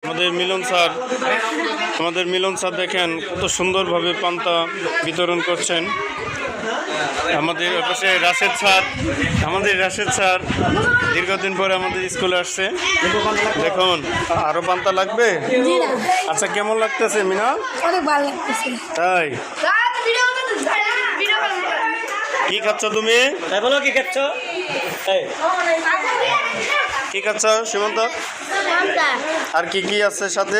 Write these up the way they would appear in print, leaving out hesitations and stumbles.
আমাদের মিলন স্যার দেখেন কত সুন্দরভাবে পান্তা বিতরণ করছেন। আমাদের পাশে রাশেদ স্যার দীর্ঘদিন পরে আমাদের স্কুলে আসছে। দেখুন আরো পান্তা লাগবে। আচ্ছা কেমন লাগতেছে মিনা? অনেক ভালো লাগতেছে। তাই কি খাচ্ছ তুমি? বলো কি খাচ্ছ? কি খাচ্ছ সীমন্ত? আর কি কি আছে সাথে?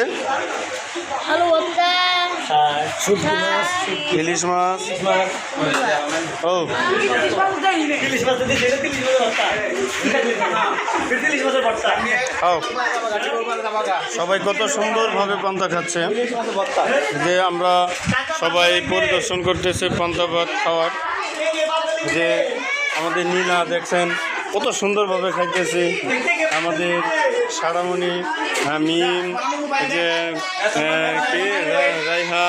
ইলিশ মাছ। ও সবাই কত সুন্দরভাবে পান্তা খাচ্ছে, যে আমরা সবাই পরিদর্শন করতেছে পান্তা ভাত খাওয়ার। যে আমাদের নীলা দেখছেন কত সুন্দরভাবে খাইতেছে, আমাদের সারামণি, মিম, যে কি রাইহা,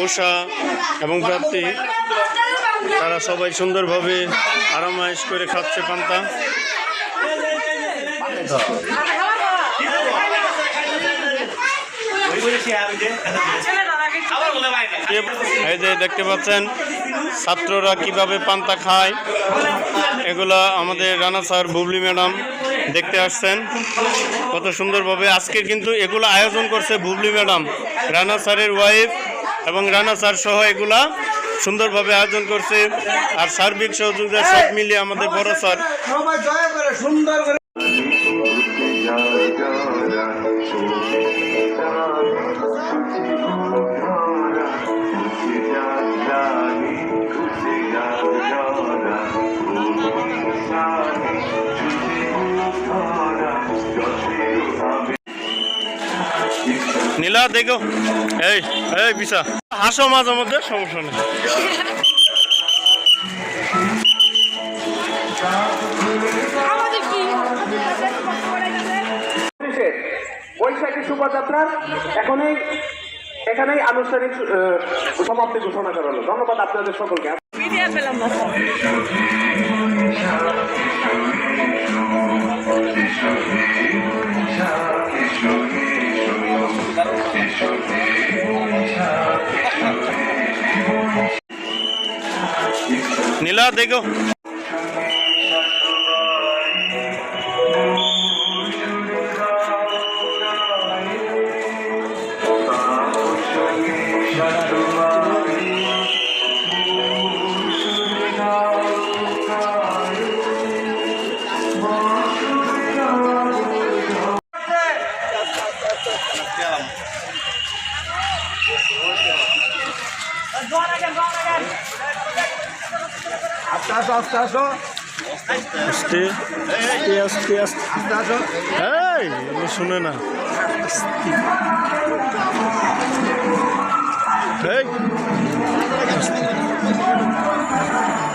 উষা এবং প্রাপ্তি, তারা সবাই সুন্দরভাবে আরামায়েশ করে খাচ্ছে পান্তা। এই যে দেখতে পাচ্ছেন ছাত্ররা কিভাবে পান্তা খায়, এগুলা আমাদের রানা স্যার, বুবলি ম্যাডাম দেখতে আসছেন কত সুন্দরভাবে। আজকে কিন্তু এগুলো আয়োজন করছে বুবলি ম্যাডাম, রানা স্যারের ওয়াইফ এবং রানা স্যার সহ এগুলা সুন্দরভাবে আয়োজন করছে। আর সার্বিক সহযোগিতা সব মিলিয়ে আমাদের বড় স্যার। নীলা দেখো, এই এই বিশা হাসো মাঝে মধ্যে, সমস্যা নেই। বৈশাখী শোভাযাত্রার এখানেই আনুষ্ঠানিক সমাপ্তি ঘোষণা করা হলো। ধন্যবাদ আপনাদের সকলকে। নীলা দেখো, আস্তে আসো। আস্তে আস্তে আস্তে আস্তে, এই শুনে না।